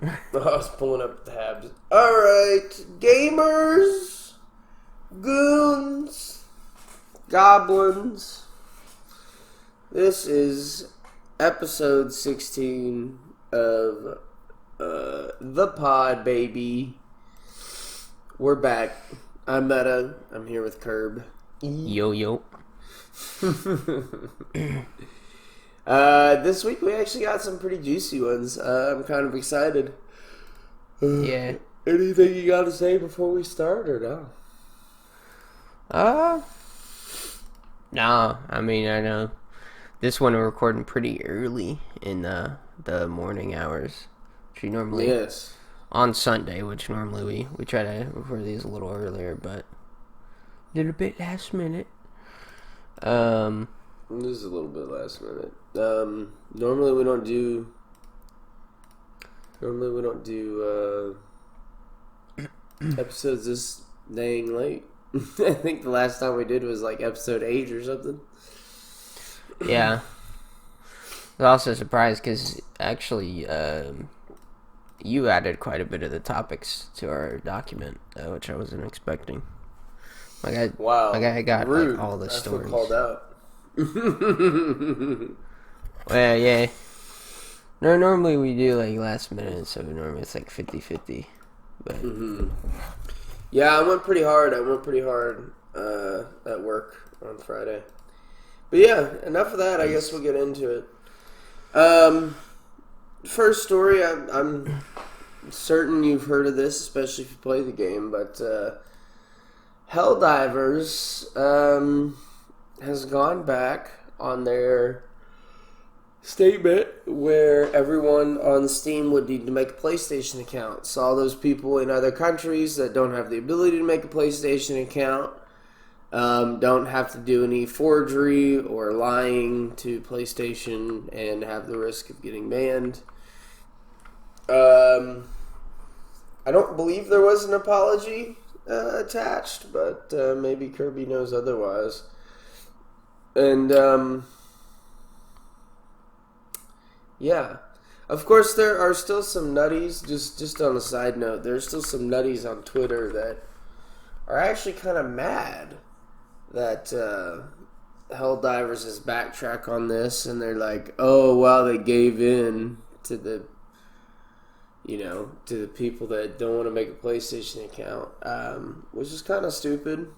I was pulling up tabs. Alright, gamers, goons, goblins. This is episode 16 of The Pod, baby. We're back. I'm Meta. I'm here with Curb. Yo. This week we actually got some pretty juicy ones. I'm kind of excited. Yeah. Anything you got to say before we start, or no? No. I mean, I know this one we're recording pretty early in the morning hours. Which we normally on Sunday, which normally we try to record these a little earlier, but did a bit last minute. This is a little bit last minute. Normally we don't do episodes this dang late. I think the last time we did was like episode 8 or something. Yeah. I was also surprised because actually you added quite a bit of the topics to our document, which I wasn't expecting. I got rude. Like all the stories. Called out. Well, yeah. No, normally we do like last minute, so normally it's like 50-50. But yeah, I went pretty hard at work on Friday. But yeah, enough of that. I guess we'll get into it. First story, I'm certain you've heard of this, especially if you play the game, but Helldivers has gone back on their statement where everyone on Steam would need to make a PlayStation account. So all those people in other countries that don't have the ability to make a PlayStation account don't have to do any forgery or lying to PlayStation and have the risk of getting banned. I don't believe there was an apology attached, but maybe Kirby knows otherwise. And yeah, of course there are still some nutties. Just on a side note, there's still some nutties on Twitter that are actually kind of mad that Helldivers has backtracked on this, and they're like, "Oh, wow, they gave in to the." To the people that don't want to make a PlayStation account, which is kind of stupid.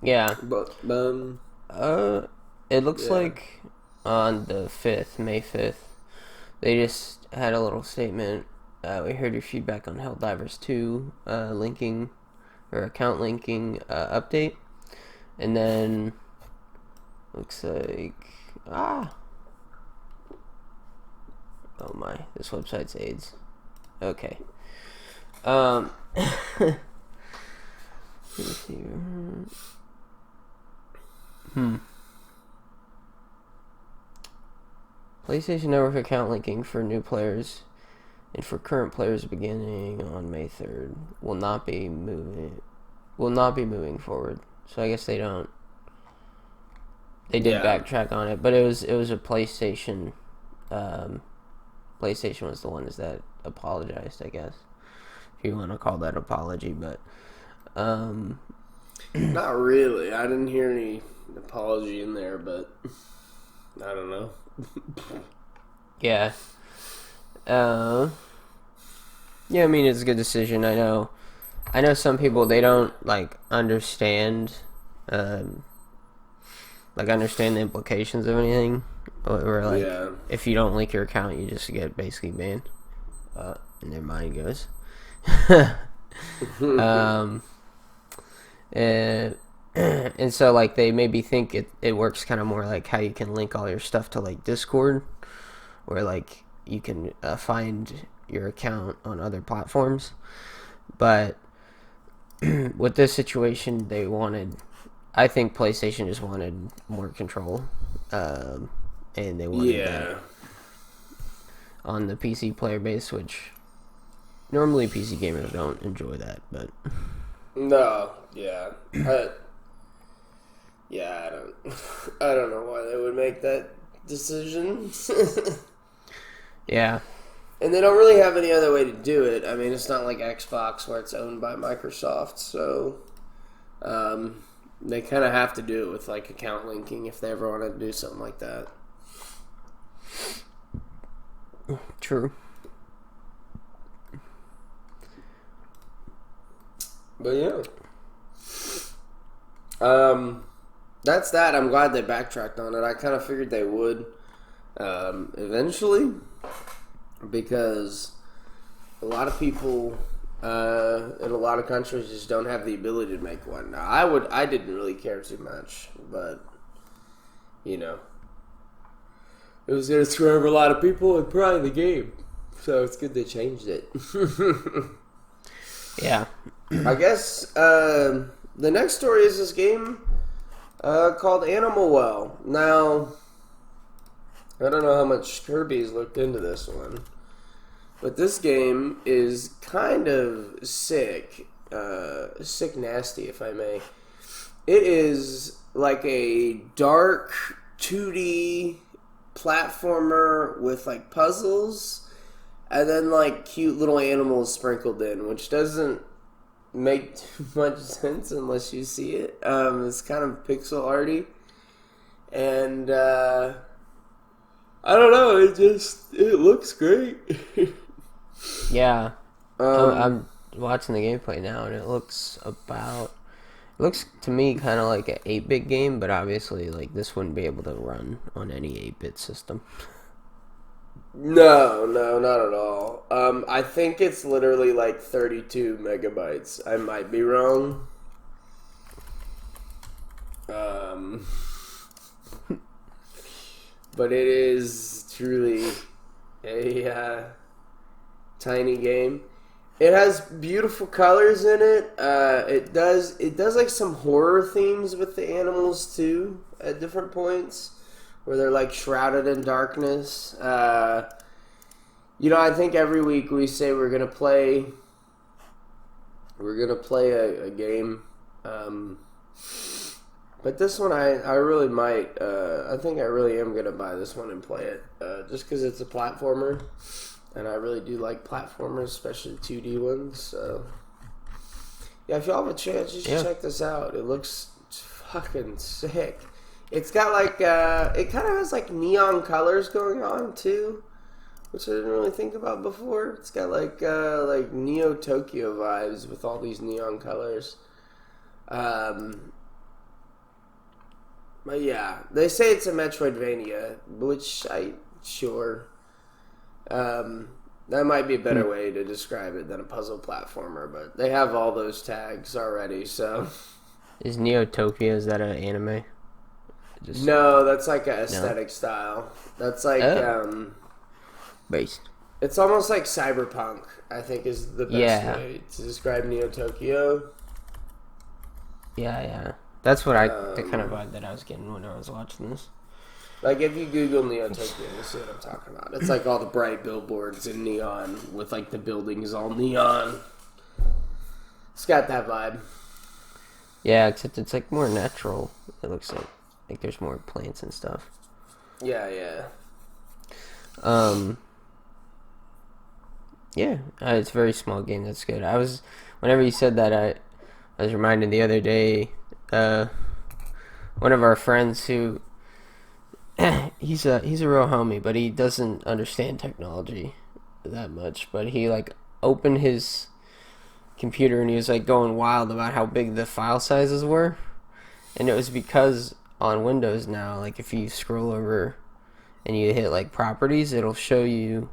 Yeah. But, it looks like on the 5th, May 5th, they just had a little statement. We heard your feedback on Helldivers 2 linking, or account linking update. And then, looks like, oh my, this website's AIDS. Okay. Let's see. PlayStation Network account linking for new players and for current players beginning on May 3rd will not be moving forward. So I guess they don't. They did backtrack on it, but it was a PlayStation. PlayStation was the ones that apologized, I guess, if you want to call that apology, but not really. I didn't hear any apology in there, but I don't know. Yeah. Yeah, I mean, it's a good decision. I know some people, they don't understand understand the implications of anything. Or if you don't link your account, you just get basically banned. And their mind goes. And so they maybe think it works kind of more like how you can link all your stuff to Discord, where you can find your account on other platforms. But with this situation, I think PlayStation just wanted more control. And they wanted that on the PC player base, which normally PC gamers don't enjoy that, but no, I don't know why they would make that decision. Yeah. And they don't really have any other way to do it. I mean, it's not like Xbox where it's owned by Microsoft, so they kind of have to do it with like account linking if they ever want to do something like that. True. But yeah. That's that. I'm glad they backtracked on it. I kind of figured they would eventually, because a lot of people in a lot of countries just don't have the ability to make one. Now, I didn't really care too much, but you know, it was going to screw over a lot of people and probably the game. So it's good they changed it. Yeah. I guess the next story is this game called Animal Well. Now, I don't know how much Kirby's looked into this one, but this game is kind of sick. Sick nasty, if I may. It is like a dark 2D platformer with like puzzles and then like cute little animals sprinkled in, which doesn't make too much sense unless you see it. It's kind of pixel arty, and I don't know. It looks great. Yeah. I'm watching the gameplay now, and it looks to me kind of like an 8-bit game, but obviously like this wouldn't be able to run on any 8-bit system. No, not at all. I think it's literally like 32 megabytes. I might be wrong. But it is truly a tiny game. It has beautiful colors in it. It does like some horror themes with the animals too at different points, where they're like shrouded in darkness. I think every week we say we're gonna play a game. But this one I really might. I think I really am gonna buy this one and play it, just because it's a platformer, and I really do like platformers, especially 2D ones. So yeah, if y'all have a chance, you should check this out. It looks fucking sick. It's got like it kind of has like neon colors going on too, which I didn't really think about before. It's got like Neo Tokyo vibes with all these neon colors. But yeah, they say it's a Metroidvania, which sure. That might be a better way to describe it than a puzzle platformer, but they have all those tags already, so. Is Neo Tokyo, is that an anime? No, that's like an aesthetic style. That's like based. It's almost like cyberpunk, I think, is the best way to describe Neo Tokyo. Yeah. That's what the kind of vibe that I was getting when I was watching this. Like, if you Google Neo Tokyo, you'll see what I'm talking about. It's like all the bright billboards in neon with like the buildings all neon. It's got that vibe. Yeah, except it's like more natural. It looks like there's more plants and stuff. Yeah. Yeah, it's a very small game. That's good. Whenever you said that, I was reminded the other day, one of our friends who, he's a real homie, but he doesn't understand technology that much. But he like opened his computer and he was like going wild about how big the file sizes were, and it was because on Windows now, like if you scroll over and you hit like properties, it'll show you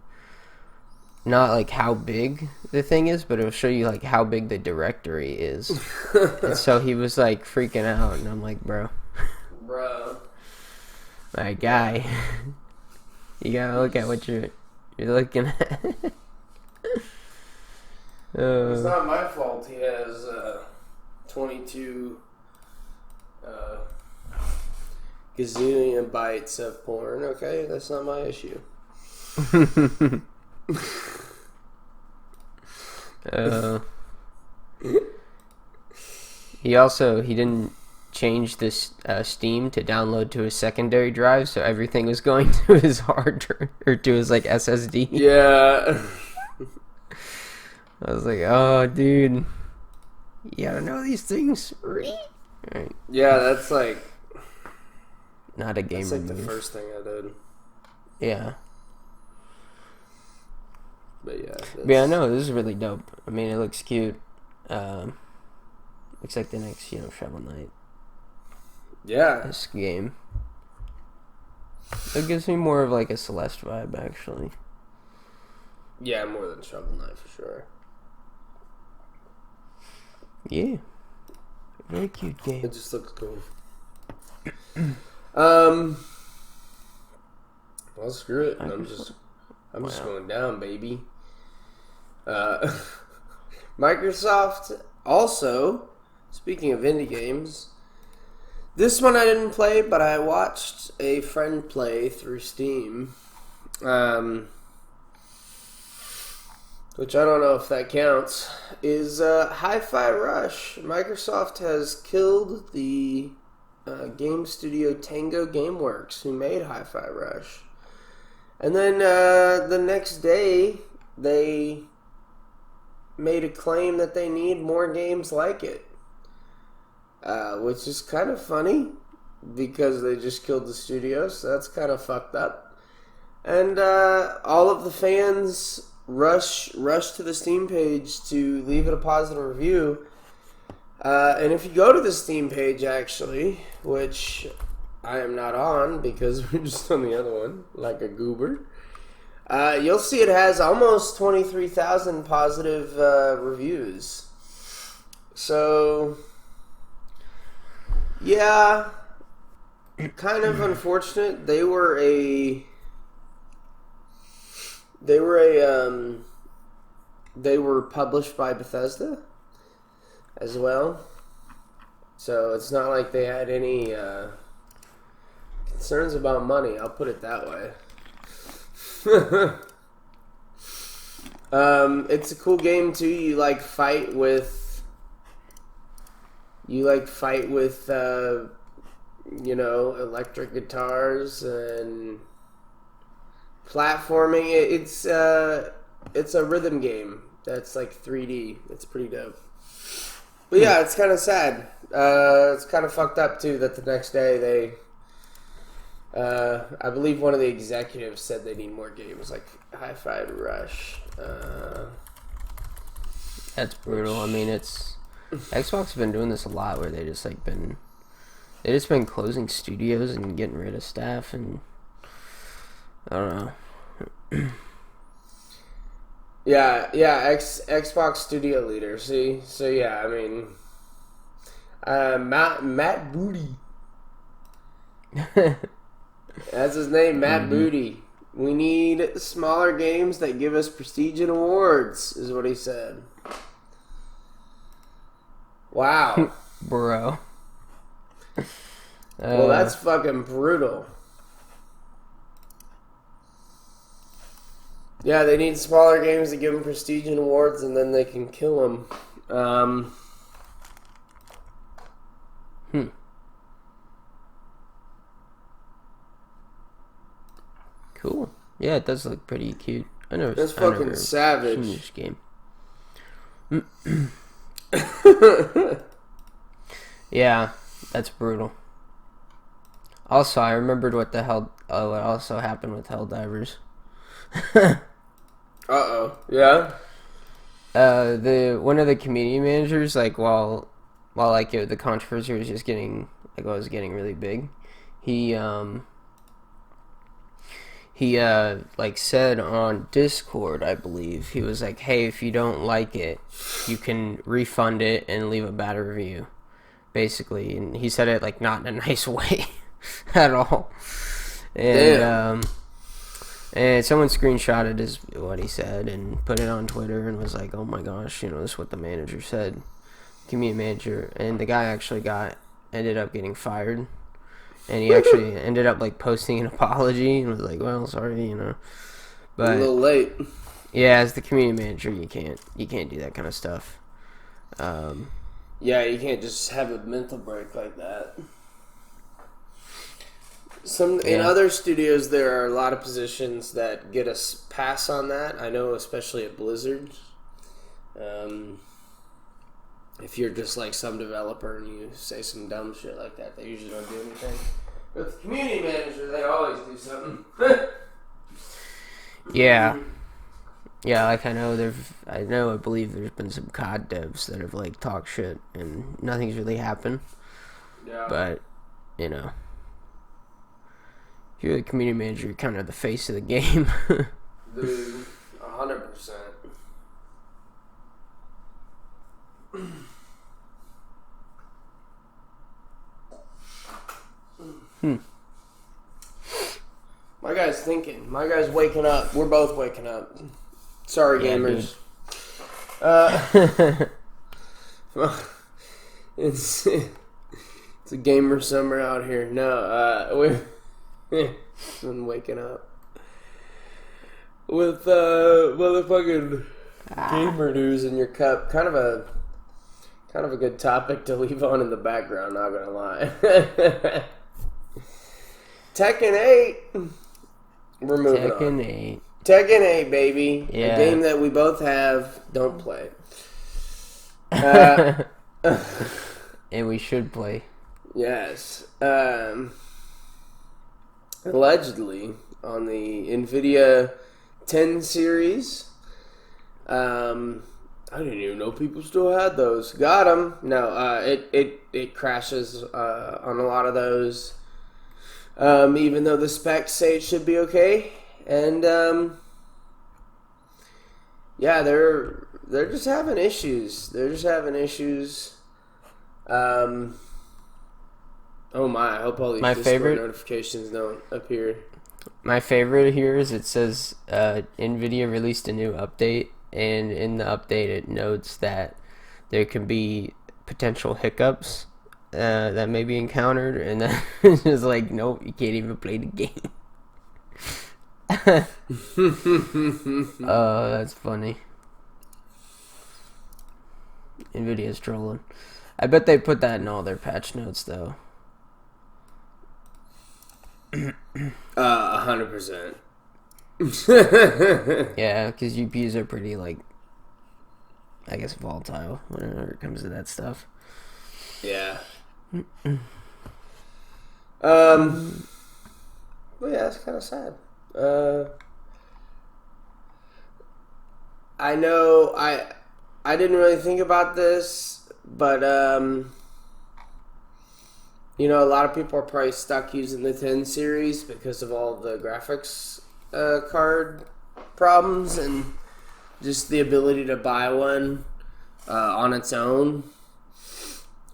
not like how big the thing is, but it'll show you like how big the directory is. And so he was like freaking out, and I'm like, bro, my guy, you gotta look at what you're looking at. It's not my fault he has 22 gazillion bytes of porn, okay? That's not my issue. He didn't changed this Steam to download to his secondary drive, so everything was going to his hard drive, or to his like SSD. Yeah. I was like, oh, dude, you gotta know these things. Right. Yeah, that's like not a gamer. That's like move. the first thing I did. Yeah. But yeah, no, this is really dope. I mean, it looks cute. Looks like the next, Shovel Knight. Yeah. This game. It gives me more of like a Celeste vibe, actually. Yeah, more than Shovel Knight for sure. Yeah. Very cute game. It just looks cool. Well, screw it. I'm just going down, baby. Microsoft also, speaking of indie games, this one I didn't play, but I watched a friend play through Steam. Which I don't know if that counts, is Hi-Fi Rush. Microsoft has killed the game studio Tango Gameworks, who made Hi-Fi Rush. And then the next day, they made a claim that they need more games like it. Which is kind of funny, because they just killed the studio, so that's kind of fucked up. And all of the fans rush to the Steam page to leave it a positive review. And if you go to the Steam page, actually, which I am not on because we're just on the other one, like a goober, you'll see it has almost 23,000 positive reviews. So, yeah, kind of unfortunate. They were published by Bethesda as well. So it's not like they had any concerns about money, I'll put it that way. It's a cool game too. You fight with electric guitars and platforming. It's a rhythm game that's like 3D. It's pretty dope. But yeah, it's kind of sad. It's kind of fucked up too that the next day they, I believe one of the executives said they need more games like Hi-Fi Rush. That's brutal. I mean, Xbox has been doing this a lot, where they just been closing studios and getting rid of staff, and I don't know. Yeah, Xbox studio leader. See, so yeah, I mean, Matt Booty. That's his name, Matt Booty. We need smaller games that give us prestige and awards, is what he said. Wow, bro. Well, that's fucking brutal. Yeah, they need smaller games to give them prestige and awards, and then they can kill them. Cool. Yeah, it does look pretty cute. That's fucking savage. This game. Yeah, that's brutal. Also, I remembered what also happened with Helldivers. Uh-oh. Yeah? One of the community managers, while the controversy was just getting really big, he said on Discord, I believe, he was like, hey, if you don't like it, you can refund it and leave a bad review, basically. And he said it not in a nice way at all. And and someone screenshotted what he said and put it on Twitter and was like, oh my gosh, this is what the manager said, community manager. And the guy actually ended up getting fired. And he actually ended up posting an apology and was like, well, sorry, But a little late. Yeah, as the community manager, you can't do that kind of stuff. Yeah, Yeah, you can't just have a mental break like that. In other studios, there are a lot of positions that get a pass on that. I know, especially at Blizzard. If you're just like some developer and you say some dumb shit like that, they usually don't do anything. But the community manager, they always do something. Yeah. Yeah, like I believe there's been some COD devs that have like talked shit and nothing's really happened. Yeah. But, you know, if you're the community manager, you're kind of the face of the game. Dude, 100%. My guy's thinking. My guy's waking up. We're both waking up. Sorry, gamers. It's a gamer summer out here. No, we've been waking up with motherfucking gamer news in your cup. Kind of a good topic to leave on in the background. Not gonna lie. Tekken 8. We're moving on. Tekken 8. Tekken 8, baby. Yeah. A game that we both have. Don't play. And we should play. Yes. Allegedly, on the NVIDIA 10 series. I didn't even know people still had those. Got them. No, it crashes on a lot of those. Even though the specs say it should be okay. And, yeah, they're just having issues. Oh my, I hope all these Discord notifications don't appear. My favorite here is it says NVIDIA released a new update, and in the update it notes that there can be potential hiccups that may be encountered, and then it's just like, nope, you can't even play the game. Oh, that's funny. NVIDIA's trolling. I bet they put that in all their patch notes, though. 100%. Yeah, because UPs are pretty, like, I guess, volatile whenever it comes to that stuff. Yeah. Well, yeah, it's kind of sad. I know I didn't really think about this, but you know, a lot of people are probably stuck using the 10 series because of all the graphics card problems and just the ability to buy one on its own.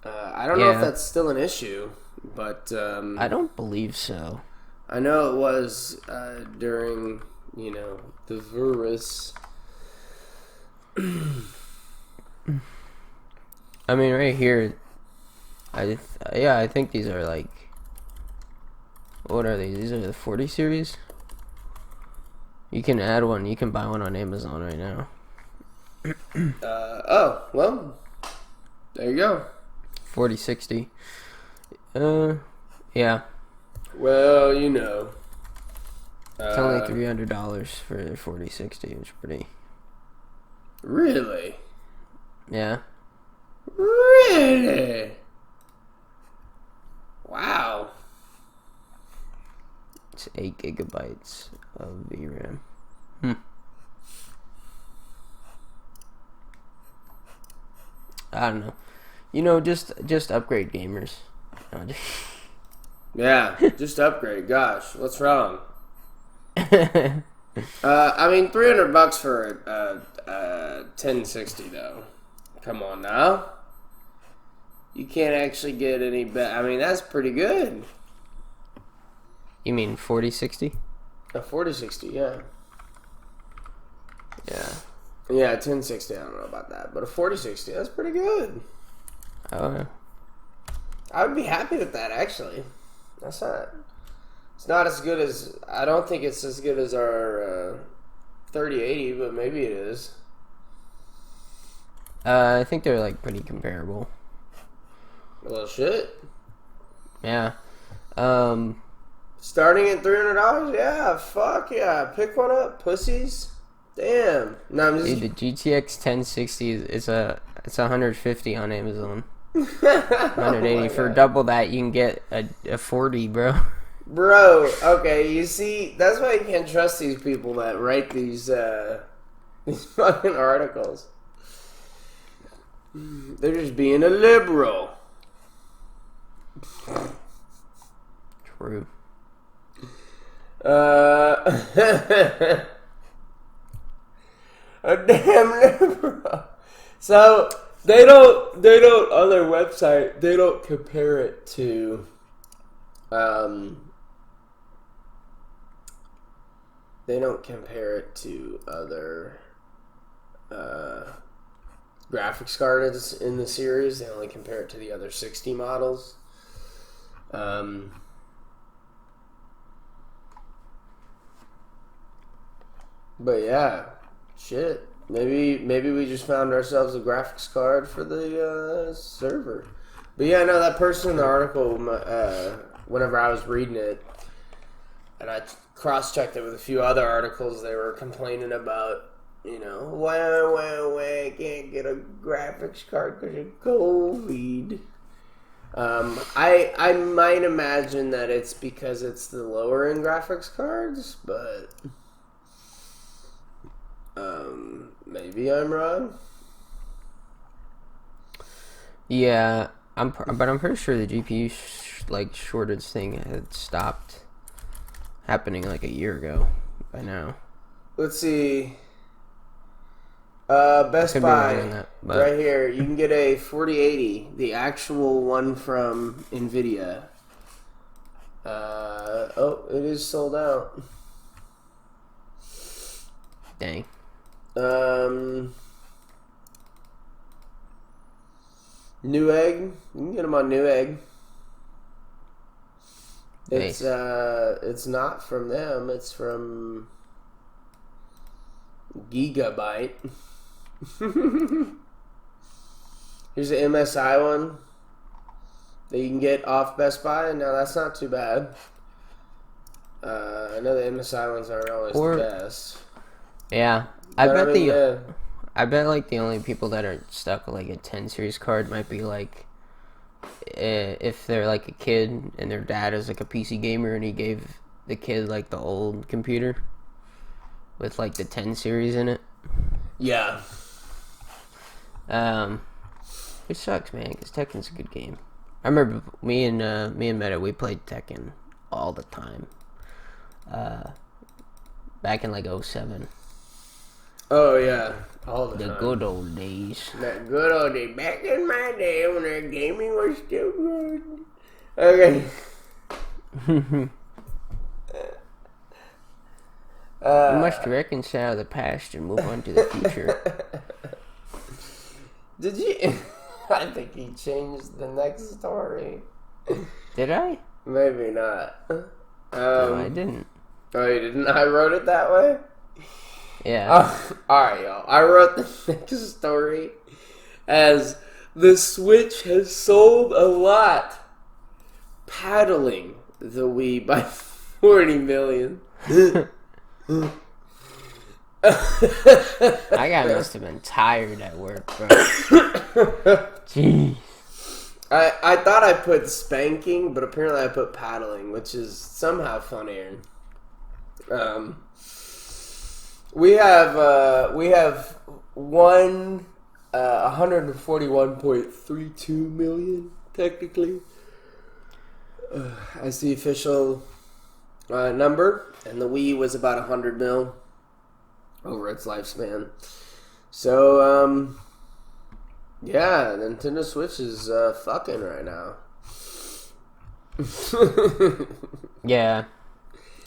I don't know if that's still an issue, but I don't believe so. I know it was during, you know, the virus. I mean, right here, I think these are like, what are these? These are the 40 series. You can add one. You can buy one on Amazon right now. Oh, well, there you go. 4060. Yeah. Well, you know. It's only $300 for the 4060, which is pretty. Really? Yeah. Really? Wow. It's 8 gigabytes of VRAM. I don't know. You know, just upgrade, gamers. Yeah, just upgrade. Gosh, what's wrong? I mean, $300 for a 1060 though. Come on now. You can't actually get any better. I mean, that's pretty good. You mean 4060? A 4060, yeah. Yeah. Yeah, 1060, I don't know about that. But a 4060, that's pretty good. Oh, yeah. I would be happy with that, actually. It's not as good as, I don't think it's as good as our 3080, but maybe it is. I think they're like pretty comparable. Well, shit. Yeah. Starting at $300? Yeah, fuck yeah. Pick one up, pussies. Damn. No, I'm just... Dude, the GTX 1060 it's 150 on Amazon. Oh 180 my for God. double that. You can get a 40, bro. Bro, okay, you see, that's why you can't trust these people that write these fucking articles. They're just being a liberal. True. A damn liberal. So they don't on their website, they don't compare it to other graphics cards in the series. They only compare it to the other 60 models. But yeah, shit. Maybe we just found ourselves a graphics card for the server. But yeah, no, that person in the article, whenever I was reading it, and I cross-checked it with a few other articles, they were complaining about, why I can't get a graphics card because of COVID. I might imagine that it's because it's the lower-end graphics cards, but... maybe I'm wrong. Yeah, but I'm pretty sure the GPU shortage thing had stopped happening like a year ago by now. Let's see. Best Buy that, right here. You can get a 4080, the actual one from Nvidia. It is sold out. Dang. Newegg. You can get them on Newegg. Nice. It's not from them. It's from Gigabyte. Here's an MSI one that you can get off Best Buy. Now that's not too bad. I know the MSI ones aren't always the best. Yeah, I bet the only people that are stuck with like a 10 series card might be like if they're like a kid and their dad is like a PC gamer and he gave the kid like the old computer with like the 10 series in it. Yeah. Which sucks, man, because Tekken's a good game. I remember me and Meta, we played Tekken all the time. Back in like 07. Oh yeah, all the time. good old days. That good old day. Back in my day when our gaming was still good. Okay. We must reconcile the past and move on to the future. Did you? I think he changed the next story. Did I? Maybe not. No, I didn't. Oh, you didn't? I wrote it that way? Yeah. Alright, y'all. I wrote the next story as the Switch has sold a lot, paddling the Wii by 40 million. That guy must have been tired at work, bro. Jeez. I thought I put spanking, but apparently I put paddling, which is somehow funnier. We have 141.32 million technically as the official number, and the Wii was about 100 mil over its lifespan. So yeah, Nintendo Switch is fucking right now. Yeah,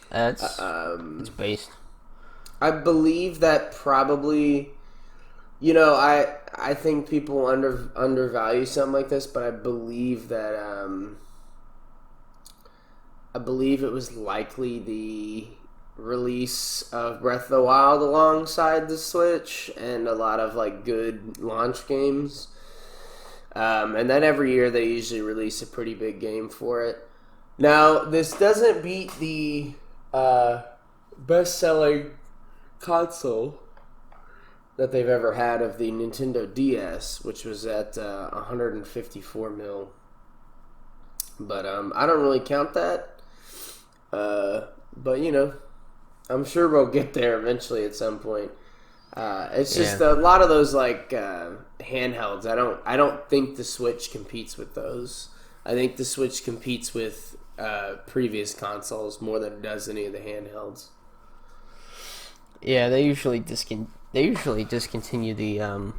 it's based. I believe that probably, I think people undervalue something like this, but I believe that it was likely the release of Breath of the Wild alongside the Switch and a lot of like good launch games. And then every year they usually release a pretty big game for it. Now, this doesn't beat the best-selling console that they've ever had of the Nintendo DS, which was at 154 mil. But I don't really count that. But, you know, I'm sure we'll get there eventually at some point. It's just a lot of those like handhelds. I don't think the Switch competes with those. I think the Switch competes with previous consoles more than it does any of the handhelds. Yeah, they usually discontinue the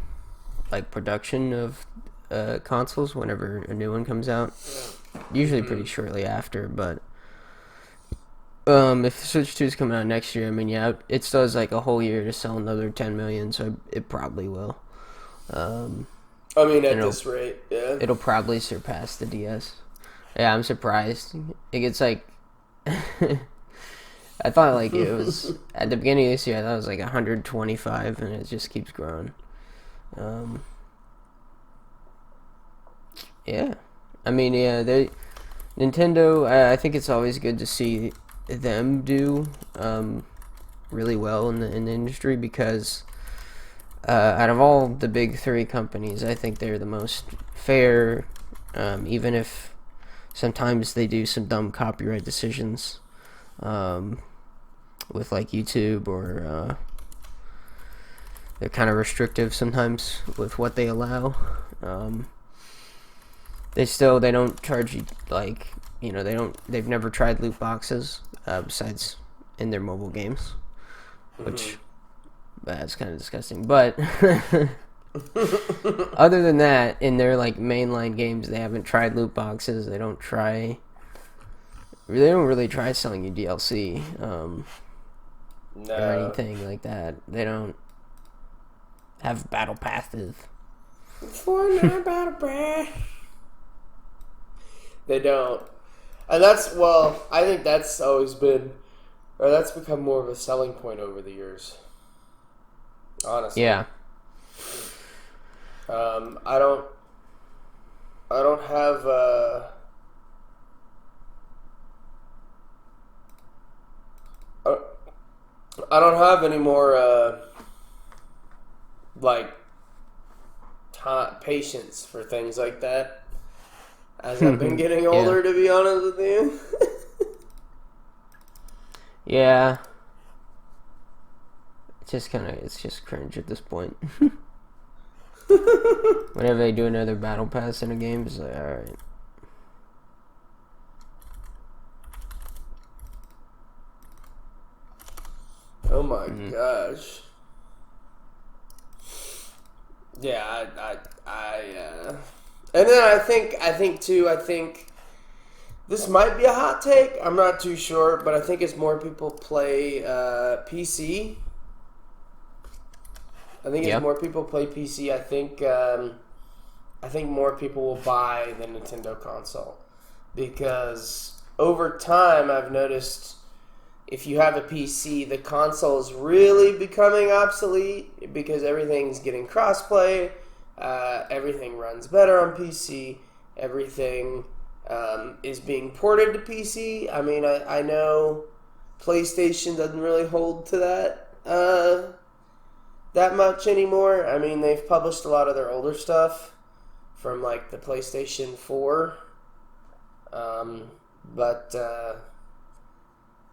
like production of consoles whenever a new one comes out. Usually pretty shortly after, but if the Switch 2 is coming out next year, I mean, yeah, it still has like a whole year to sell another 10 million, so it probably will. I mean, at this rate, yeah. It'll probably surpass the DS. Yeah, I'm surprised. It gets like... I thought like it was... At the beginning of this year, I thought it was like 125, and it just keeps growing. Yeah. I mean, yeah, Nintendo, I think it's always good to see them do really well in the industry, because out of all the big three companies, I think they're the most fair, even if sometimes they do some dumb copyright decisions with like YouTube, or they're kind of restrictive sometimes with what they allow. They don't charge you, like, you know, they've never tried loot boxes besides in their mobile games, which that's kind of disgusting. But other than that, in their like mainline games, they haven't tried loot boxes. They don't really try selling you DLC or anything like that. They don't have battle passes. Fortnite battle pass. They don't. And I think that's always been, or that's become more of a selling point over the years. Honestly. Yeah. I don't have, I don't have any more, like, patience for things like that. As I've been getting older, to be honest with you. Yeah. It's just cringe at this point. Whenever they do another battle pass in a game, it's like, alright. Oh my gosh. Yeah, and then I think this might be a hot take. I'm not too sure, but I think as more people play PC, as more people play PC, I think more people will buy the Nintendo console, because over time I've noticed if you have a PC, the console is really becoming obsolete because everything's getting crossplay. Everything runs better on PC. Everything is being ported to PC. I mean, I know PlayStation doesn't really hold to that much anymore. I mean, they've published a lot of their older stuff from like the PlayStation 4.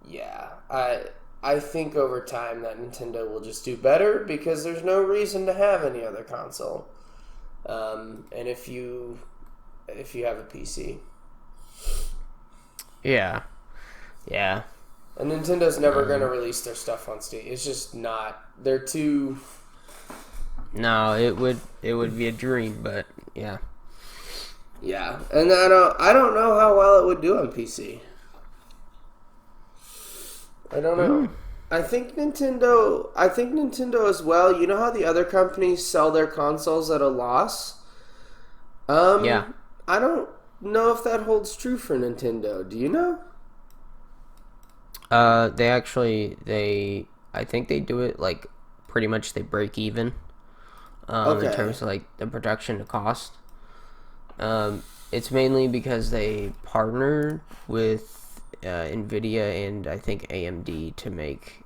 Yeah, I think over time that Nintendo will just do better, because there's no reason to have any other console. And if you have a PC. Yeah. And Nintendo's never going to release their stuff on Steam. It's just not. They're too... No, it would be a dream, but yeah. Yeah, and I don't know how well it would do on PC. I don't know. I think Nintendo as well. You know how the other companies sell their consoles at a loss? Yeah. I don't know if that holds true for Nintendo. Do you know? I think they do it like pretty much they break even in terms of like the production cost. It's mainly because they partner with NVIDIA and I think AMD to make,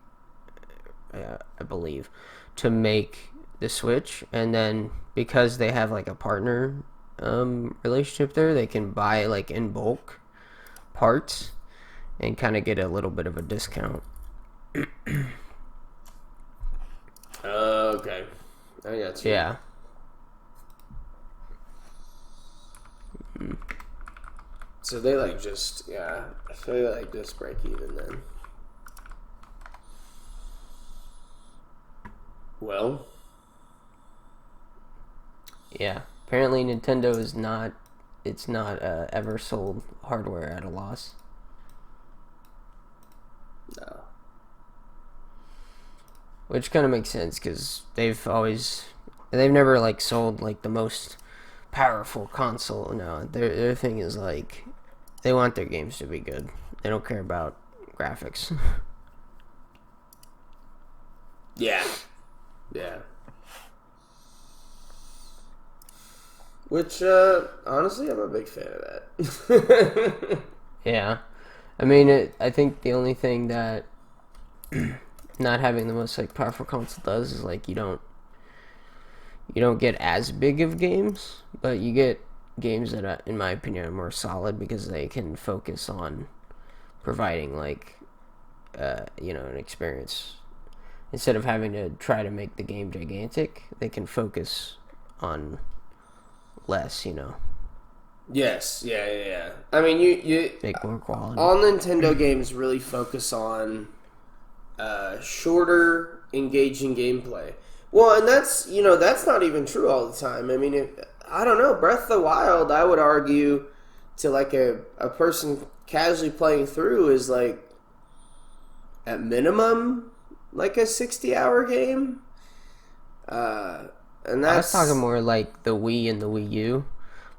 I believe, to make the Switch. And then because they have like a partner relationship there, they can buy like in bulk parts and kind of get a little bit of a discount. Okay. I got you. Yeah. So they like just, yeah, so they like just break even then. Well. Yeah. Apparently Nintendo is not, it's not ever sold hardware at a loss. No. Which kind of makes sense because they've never like sold like the most powerful console. No, their thing is like they want their games to be good. They don't care about graphics. Yeah. Yeah. Which, honestly, I'm a big fan of that. Yeah, I mean, I think the only thing that not having the most like powerful console does is like you don't get as big of games, but you get games that, in my opinion, are more solid because they can focus on providing like an experience instead of having to try to make the game gigantic. They can focus on less, Yes, yeah. I mean, you make more quality. all Nintendo games really focus on shorter, engaging gameplay. Well, and that's not even true all the time. I mean, I don't know. Breath of the Wild, I would argue, to like a person casually playing through is like at minimum like a 60-hour game. And I was that's talking more like the Wii and the Wii U,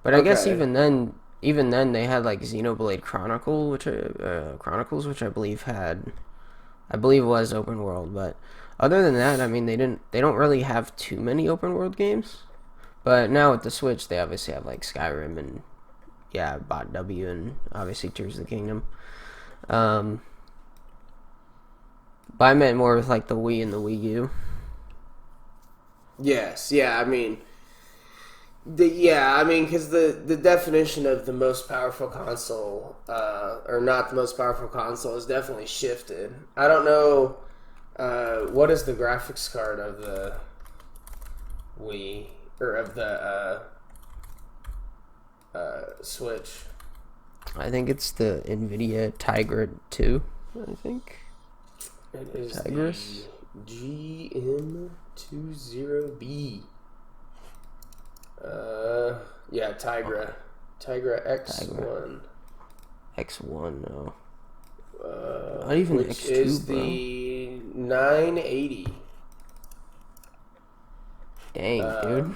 but I guess even then they had like Xenoblade Chronicles, which I believe was open world. But other than that, I mean, they don't really have too many open world games. But now with the Switch, they obviously have like Skyrim and Bot W and obviously Tears of the Kingdom. But I meant more with like the Wii and the Wii U. Yes, yeah. I mean, because the definition of the most powerful console, or not the most powerful console, has definitely shifted. I don't know what is the graphics card of the Wii or of the Switch. I think it's the NVIDIA Tigra 2. I think It is Tigris? the GM20B. Tigra X1. X1, no. Not even which X2, is bro. the 980. Dang, dude.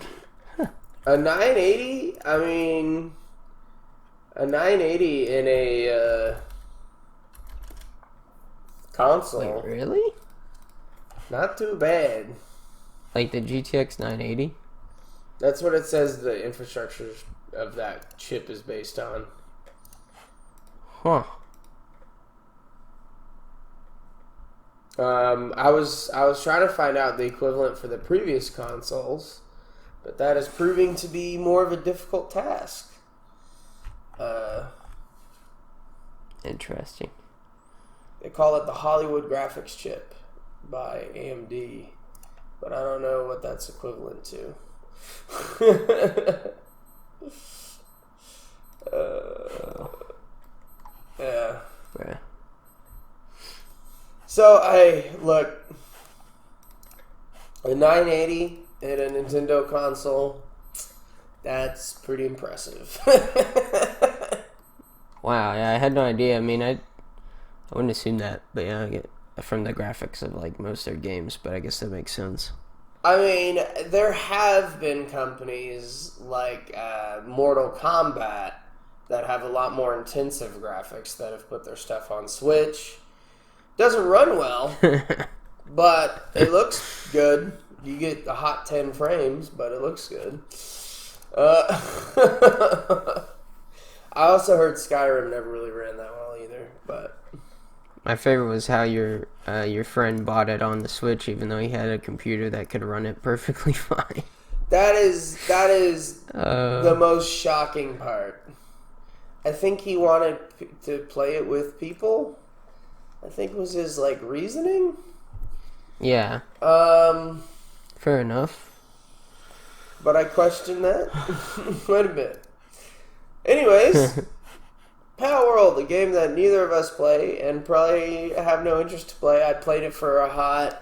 A 980? I mean, a 980 in a console. Wait, really? Not too bad. Like the GTX 980? That's what it says the infrastructure of that chip is based on. Huh. I was trying to find out the equivalent for the previous consoles, but that is proving to be more of a difficult task. Interesting. They call it the Hollywood graphics chip by AMD, but I don't know what that's equivalent to. Yeah. Yeah. So, look, a 980 in a Nintendo console, that's pretty impressive. Wow, yeah, I had no idea. I mean, I wouldn't assume that, but yeah, I get from the graphics of like most of their games, but I guess that makes sense. I mean, there have been companies like Mortal Kombat that have a lot more intensive graphics that have put their stuff on Switch. Doesn't run well, but it looks good. You get the hot 10 frames, but it looks good. I also heard Skyrim never really ran that well either, but My favorite was how your friend bought it on the Switch, even though he had a computer that could run it perfectly fine. that is the most shocking part. I think he wanted to play it with people. I think was his reasoning. Yeah. Fair enough. But I question that. Wait a minute. Anyways, Pal World, a game that neither of us play and probably have no interest to play. I played it for a hot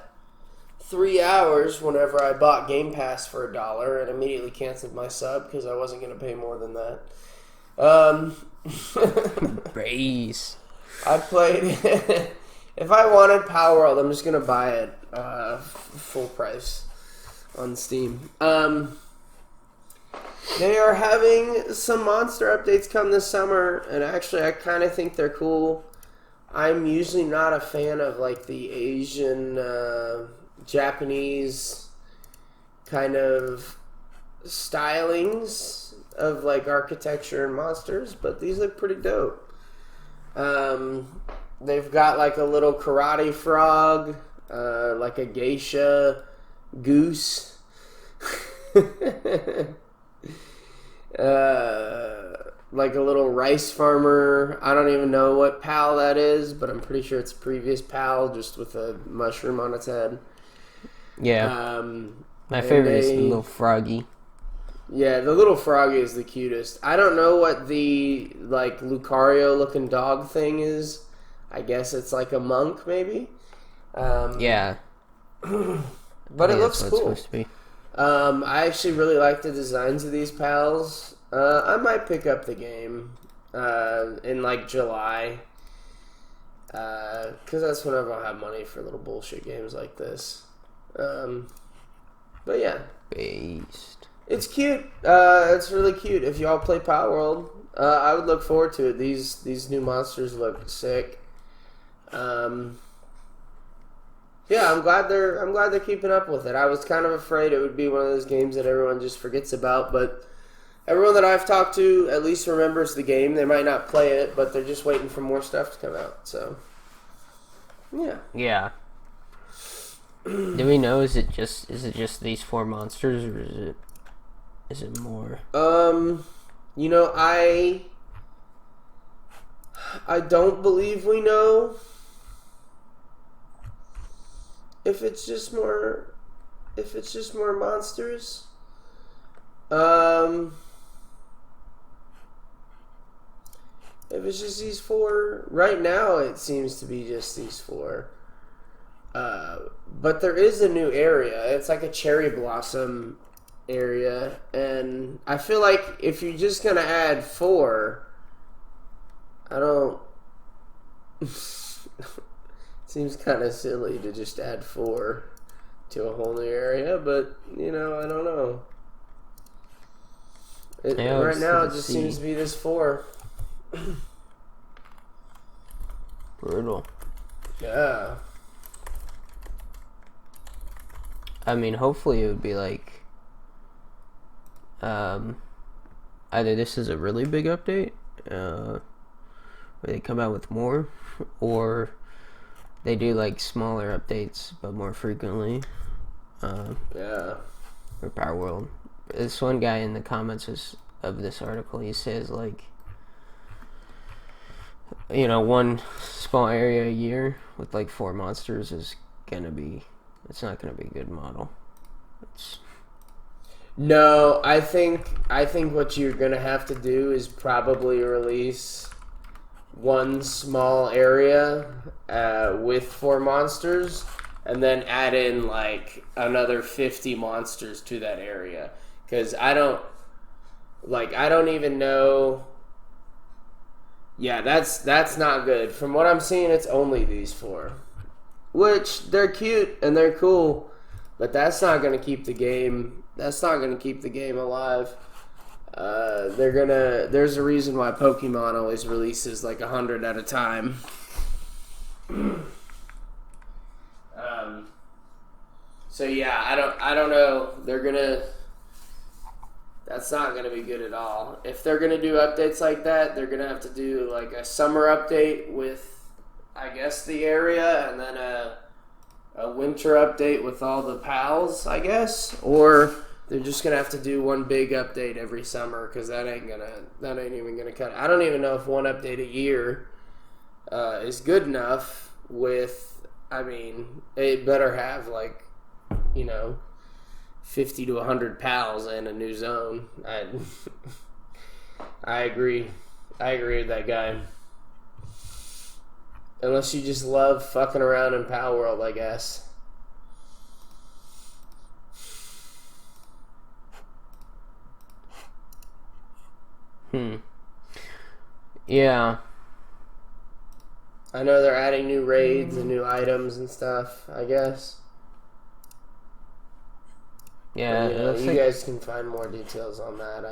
3 hours whenever I bought Game Pass for $1 and immediately canceled my sub because I wasn't going to pay more than that. Brace. I played. If I wanted Pal World, I'm just going to buy it full price on Steam. They are having some monster updates come this summer, and actually I kind of think they're cool. I'm usually not a fan of the Asian, Japanese kind of stylings of architecture and monsters, but these look pretty dope. They've got a little karate frog, a geisha goose. A little rice farmer. I don't even know what pal that is, but I'm pretty sure it's a previous pal just with a mushroom on its head. Yeah. My favorite is the little froggy. Yeah, the little froggy is the cutest. I don't know what the Lucario looking dog thing is. I guess it's a monk maybe. Yeah. But it looks cool. It's supposed to be. I actually really like the designs of these pals. I might pick up the game in July, because that's whenever I'll have money for little bullshit games like this. But yeah, based. It's cute. It's really cute. If y'all play Pal World, I would look forward to it. These new monsters look sick. Yeah, I'm glad they're keeping up with it. I was kind of afraid it would be one of those games that everyone just forgets about, but everyone that I've talked to at least remembers the game. They might not play it, but they're just waiting for more stuff to come out. So, yeah. Yeah. Do we know? Is it just these 4 monsters, or is it more? I don't believe we know. If it's just more monsters, if it's just these 4, right now it seems to be just these 4. But there is a new area. It's like a cherry blossom area, and I feel like if you're just gonna add 4, I don't. Seems kind of silly to just add 4 to a whole new area, but I don't know. Right now, it just seems to be this 4. Brutal. Yeah. I mean, hopefully it would be either this is a really big update, where they come out with more, or they do smaller updates but more frequently. Yeah. For Power World. This one guy in the comments of this article, he says one small area a year with 4 monsters it's not gonna be a good model. No, I think what you're gonna have to do is probably release one small area with 4 monsters, and then add in another 50 monsters to that area. Because I don't even know. Yeah, that's not good. From what I'm seeing, it's only these 4, which they're cute and they're cool, but that's not gonna keep the game. That's not gonna keep the game alive. There's a reason why Pokemon always releases 100 at a time. So yeah, I don't know. That's not going to be good at all. If they're going to do updates like that, they're going to have to do like a summer update with, I guess, the area, and then a winter update with all the pals, I guess. Or they're just going to have to do one big update every summer, because that ain't even going to cut it. I don't even know if one update a year is good enough with, I mean, it better have like, 50 to 100 pals in a new zone. I agree. I agree with that guy. Unless you just love fucking around in Pal World, I guess. Yeah. I know they're adding new raids and new items and stuff, I guess. Yeah, but, you guys can find more details on that.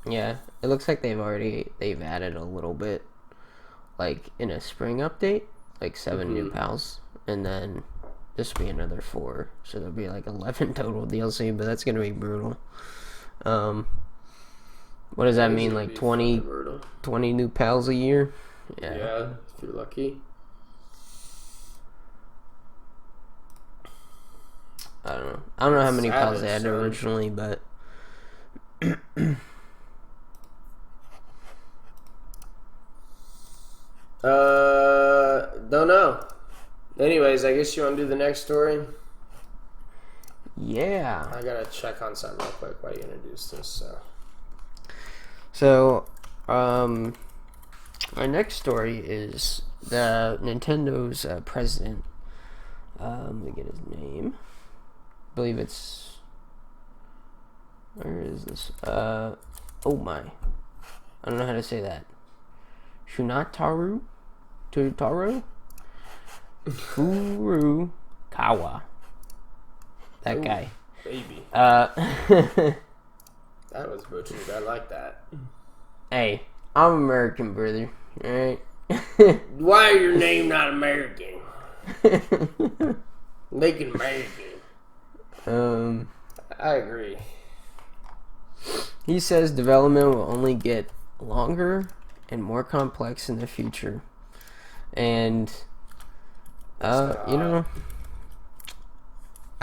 Yeah, it looks like they've added a little bit, like in a spring update, like 7 new pals, and then this will be another 4, so there'll be like 11 total DLC, but that's gonna be brutal. What does that mean? Like 20 new pals a year? Yeah, if you're lucky. I don't know how many pals they had originally, but don't know. Anyways, I guess you want to do the next story? Yeah. I gotta check on something real quick while you introduce this. So, our next story is the Nintendo's president. Let me get his name. I believe it's... Where is this? Oh my. I don't know how to say that. Shunataru? Futaro Furukawa. That guy. Baby. That was butchered. I like that. Hey, I'm American, brother. Alright? Why are your name not American? Make it American. I agree. He says development will only get longer and more complex in the future. And, I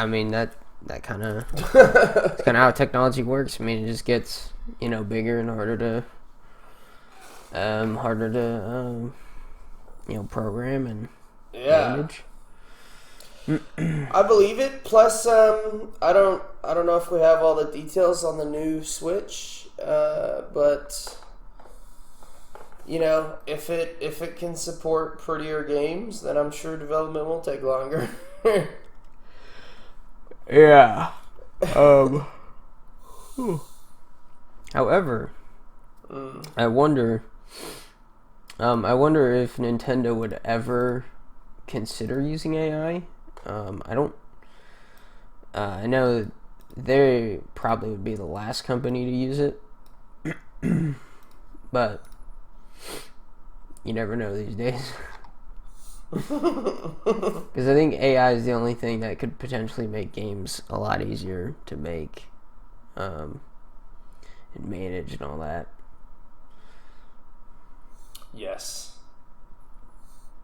mean, that kind of, it's kind of how technology works. I mean, it just gets, bigger and harder to, program and manage. I believe it. Plus, I don't know if we have all the details on the new Switch, but if it can support prettier games, then I'm sure development will take longer. Yeah. However, I wonder if Nintendo would ever consider using AI. I know they probably would be the last company to use it, but you never know these days. Because I think AI is the only thing that could potentially make games a lot easier to make and manage and all that. Yes.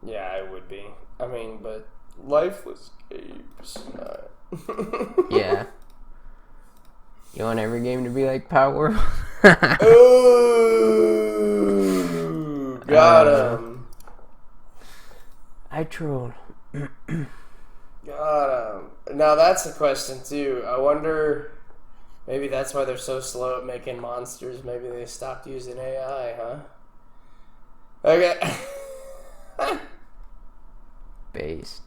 Yeah, it would be. I mean, but lifeless games. Yeah. You want every game to be like Power? Ooh, got him. I trolled. Got him. Now that's a question too. I wonder, maybe that's why they're so slow at making monsters. Maybe they stopped using AI, huh? Okay. Based.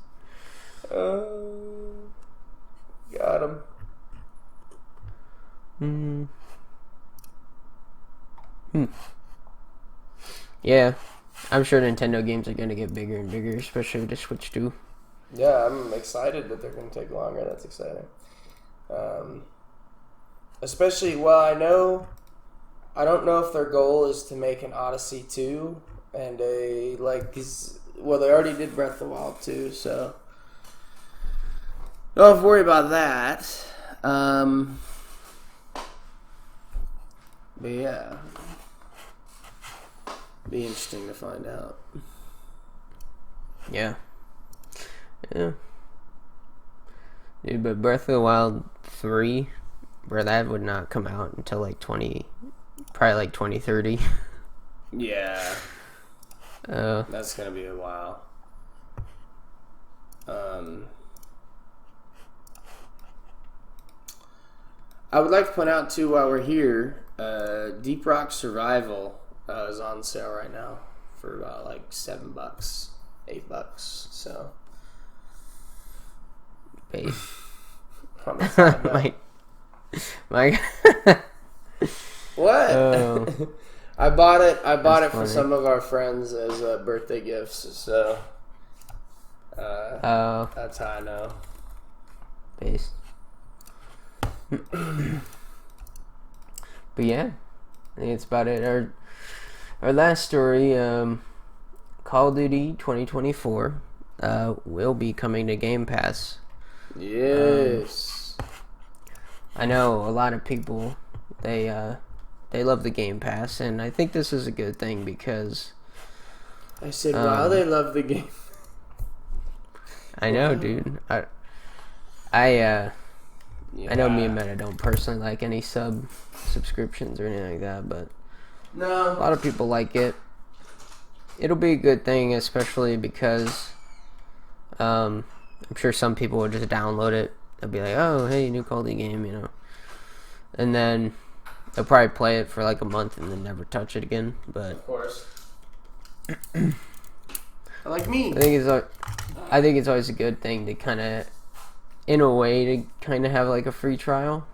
Got him. Yeah, I'm sure Nintendo games are going to get bigger and bigger, especially with the Switch 2. Yeah, I'm excited that they're going to take longer. That's exciting. Especially, I don't know if their goal is to make an Odyssey 2 and they already did Breath of the Wild 2, so don't have to worry about that. But yeah, be interesting to find out. Yeah. Dude, but Breath of the Wild 3, bro, that would not come out until like 2030. Yeah. That's gonna be a while. I would like to point out too, while we're here, Deep Rock Survival is on sale right now for about like $7, $8. So, Base. on the side note. my What? I bought it for funny. some of our friends as birthday gifts. So, that's how I know. Base. But yeah, I think it's about it. Our last story, Call of Duty 2024 will be coming to Game Pass. Yes. I know a lot of people, they love the Game Pass, and I think this is a good thing because I said, wow, they love the game. I know, dude. I know me and Meta don't personally like any subscriptions or anything like that, but No. a lot of people like it. It'll be a good thing, especially because I'm sure some people will just download it. They'll be like, oh, hey, new Call of Duty game, you know. And then they'll probably play it for like a month and then never touch it again. But Of course. Like me. I think it's always a good thing to kind of, in a way, to kind of have like a free trial.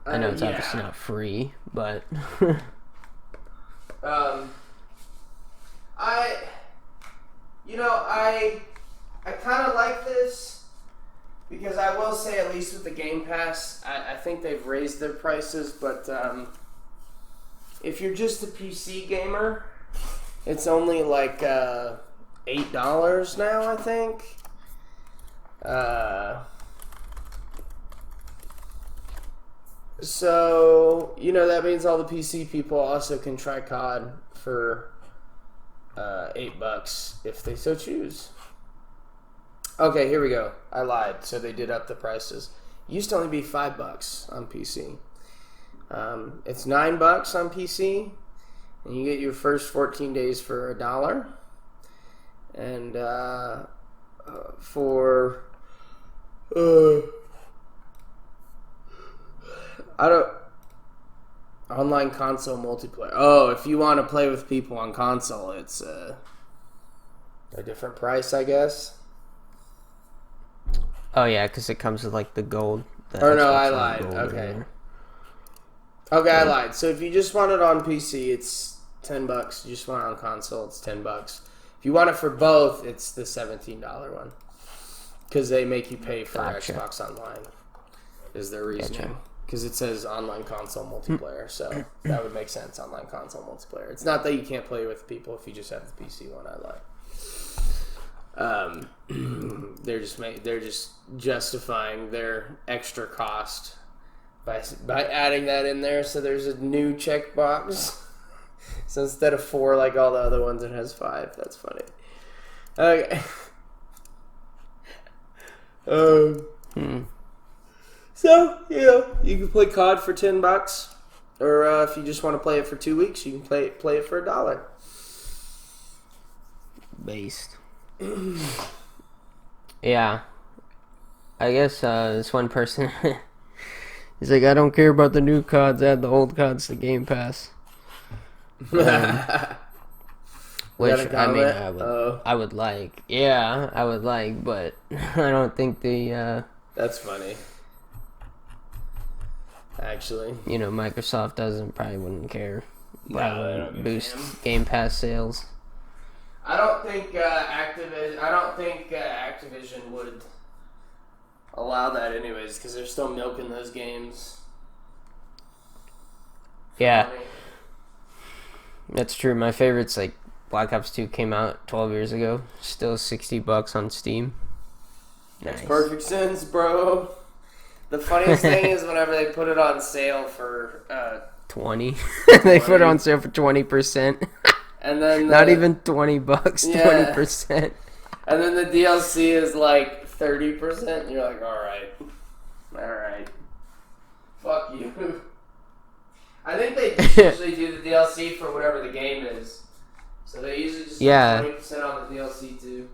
I know it's obviously not free, but I kind of like this because I will say, at least with the Game Pass, I think they've raised their prices, but if you're just a PC gamer, it's only like $8 now, I think. So, that means all the PC people also can try COD for $8 if they so choose. Okay, here we go. I lied. So they did up the prices. It used to only be $5 on PC. It's $9 on PC, and you get your first 14 days for $1. And for online console multiplayer. Oh, if you want to play with people on console, it's a different price, I guess. oh yeah, because it comes with like the gold. Or no, I lied. Okay. Okay, I lied. So if you just want it on PC, it's $10. You just want it on console, it's $10. If you want it for both, it's the $17 one. Because they make you pay for Xbox Online, is their reasoning. Because it says online console multiplayer, so that would make sense, online console multiplayer. It's not that you can't play with people if you just have the PC one, I lied. They're just justifying their extra cost by adding that in there. So there's a new checkbox. So instead of 4 like all the other ones, it has 5. That's funny. Okay. So, you can play COD for $10, or if you just want to play it for 2 weeks, you can play it for $1. Based. Yeah. I guess this one person, he's like, I don't care about the new CODs, add the old CODs to Game Pass. Which, I mean, I would like. Yeah, I would like, but I don't think That's funny. Actually, Microsoft probably wouldn't care. No, they don't boost Game Pass sales. I don't think Activision would allow that anyways, because they're still milking those games. Yeah, that's true. My favorite's like Black Ops 2 came out 12 years ago. Still $60 on Steam. Makes Nice. perfect sense, bro. The funniest thing is whenever they put it on sale for 20. They put it on sale for 20%. And then not even $20, yeah. 20%. And then the DLC is like 30%. And you're like, all right, fuck you. I think they usually do the DLC for whatever the game is. So they usually just 20% on the DLC too.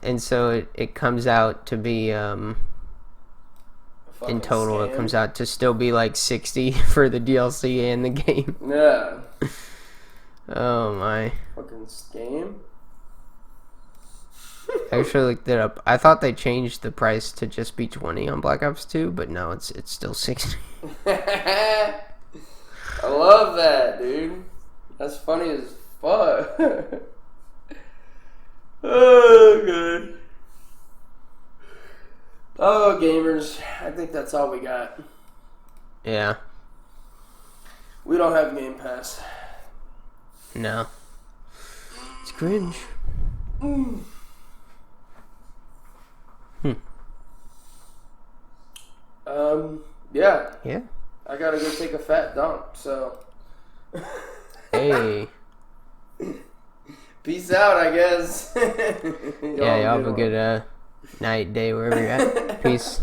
And so it comes out to be in total scam. It comes out to still be like 60 for the DLC and the game. Yeah. Oh my. Fucking scam. I actually looked it up. I thought they changed the price to just be 20 on Black Ops 2, but no, it's still 60. I love that, dude. That's funny as fuck. Oh, good. Oh, gamers. I think that's all we got. Yeah. We don't have Game Pass. No. It's cringe. Yeah. Yeah. I gotta go take a fat dump, so. Hey. Peace out, I guess. Yeah, y'all have a good night, day, wherever you're at. Peace.